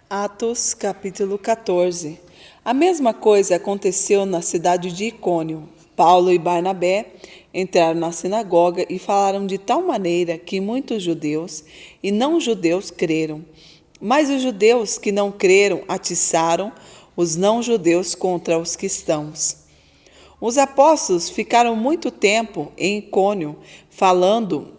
Atos, capítulo 14. A mesma coisa aconteceu na cidade de Icônio. Paulo e Barnabé entraram na sinagoga e falaram de tal maneira que muitos judeus e não-judeus creram. Mas os judeus que não creram atiçaram os não-judeus contra os cristãos. Os apóstolos ficaram muito tempo em Icônio, falando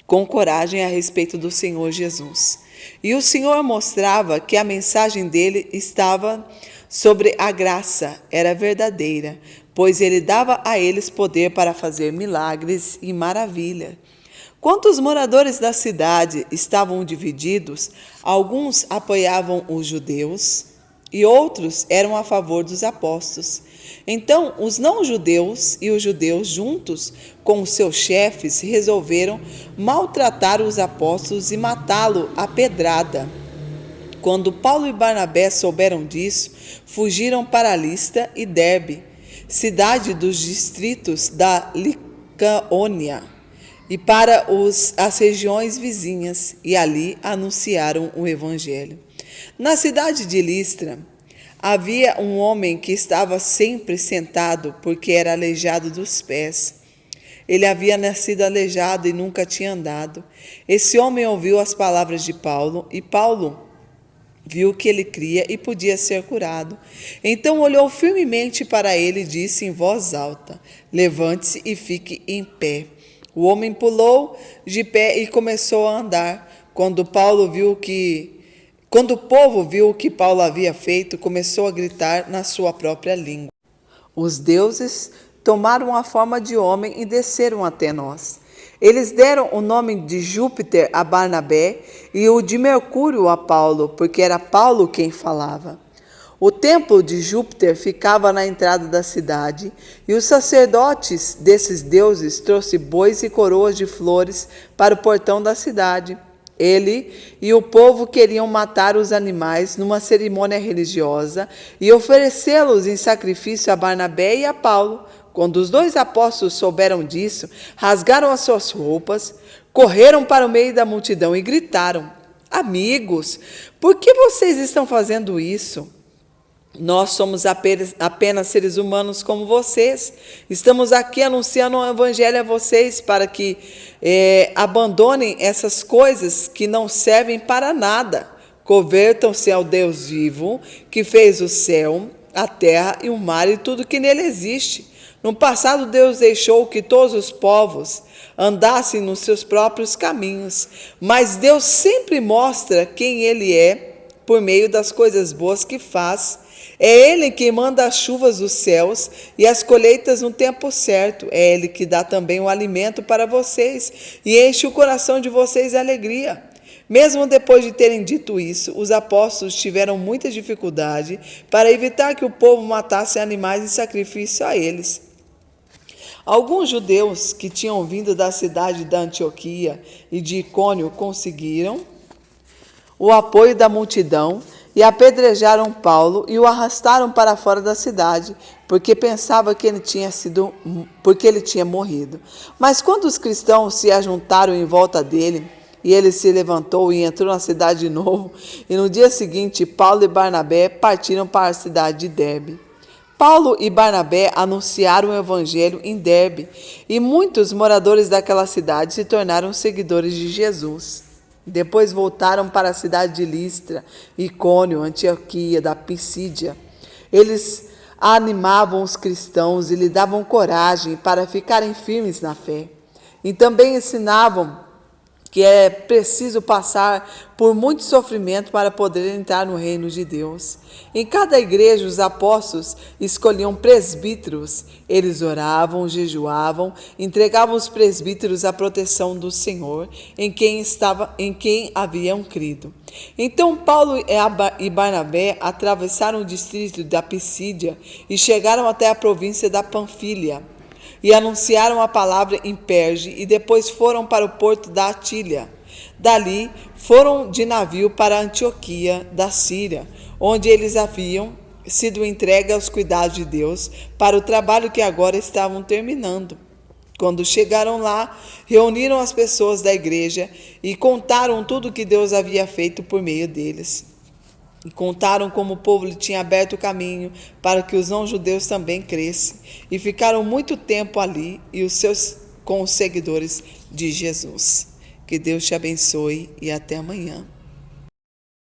com coragem a respeito do Senhor Jesus. E o Senhor mostrava que a mensagem dele estava sobre a graça, era verdadeira, pois ele dava a eles poder para fazer milagres e maravilhas. Quando os moradores da cidade estavam divididos, alguns apoiavam os judeus e outros eram a favor dos apóstolos. Então, os não-judeus e os judeus, juntos com os seus chefes, resolveram maltratar os apóstolos e matá-lo à pedrada. Quando Paulo e Barnabé souberam disso, fugiram para Listra e Derbe, cidade dos distritos da Licaônia, e para as regiões vizinhas, e ali anunciaram o evangelho. Na cidade de Listra, havia um homem que estava sempre sentado, porque era aleijado dos pés. Ele havia nascido aleijado e nunca tinha andado. Esse homem ouviu as palavras de Paulo, e Paulo viu que ele cria e podia ser curado. Então olhou firmemente para ele e disse em voz alta: levante-se e fique em pé. O homem pulou de pé e começou a andar. Quando o povo viu o que Paulo havia feito, começou a gritar na sua própria língua: os deuses tomaram a forma de homem e desceram até nós. Eles deram o nome de Júpiter a Barnabé e o de Mercúrio a Paulo, porque era Paulo quem falava. O templo de Júpiter ficava na entrada da cidade, e os sacerdotes desses deuses trouxeram bois e coroas de flores para o portão da cidade. Ele e o povo queriam matar os animais numa cerimônia religiosa e oferecê-los em sacrifício a Barnabé e a Paulo. Quando os dois apóstolos souberam disso, rasgaram as suas roupas, correram para o meio da multidão e gritaram: amigos, por que vocês estão fazendo isso? Nós somos apenas seres humanos como vocês. Estamos aqui anunciando o evangelho a vocês para que abandonem essas coisas que não servem para nada. Convertam-se ao Deus vivo, que fez o céu, a terra e o mar e tudo que nele existe. No passado, Deus deixou que todos os povos andassem nos seus próprios caminhos, mas Deus sempre mostra quem Ele é por meio das coisas boas que faz. É Ele quem manda as chuvas dos céus e as colheitas no tempo certo. É Ele que dá também o alimento para vocês e enche o coração de vocês de alegria. Mesmo depois de terem dito isso, os apóstolos tiveram muita dificuldade para evitar que o povo matasse animais em sacrifício a eles. Alguns judeus que tinham vindo da cidade da Antioquia e de Icônio conseguiram o apoio da multidão e apedrejaram Paulo e o arrastaram para fora da cidade, porque pensava que ele tinha morrido. Mas quando os cristãos se ajuntaram em volta dele, e ele se levantou e entrou na cidade de novo, e no dia seguinte Paulo e Barnabé partiram para a cidade de Derbe. Paulo e Barnabé anunciaram o evangelho em Derbe, e muitos moradores daquela cidade se tornaram seguidores de Jesus. Depois voltaram para a cidade de Listra, Icônio, Antioquia, da Pisídia. Eles animavam os cristãos e lhes davam coragem para ficarem firmes na fé. E também ensinavam que é preciso passar por muito sofrimento para poder entrar no reino de Deus. Em cada igreja, os apóstolos escolhiam presbíteros. Eles oravam, jejuavam, entregavam os presbíteros à proteção do Senhor, em quem haviam crido. Então Paulo e Barnabé atravessaram o distrito da Pisídia e chegaram até a província da Panfilha, e anunciaram a palavra em Perge, e depois foram para o porto da Atília. Dali foram de navio para Antioquia da Síria, onde eles haviam sido entregues aos cuidados de Deus para o trabalho que agora estavam terminando. Quando chegaram lá, reuniram as pessoas da igreja e contaram tudo o que Deus havia feito por meio deles. E contaram como o povo lhe tinha aberto o caminho para que os não-judeus também crescem. E ficaram muito tempo ali com os seguidores de Jesus. Que Deus te abençoe e até amanhã.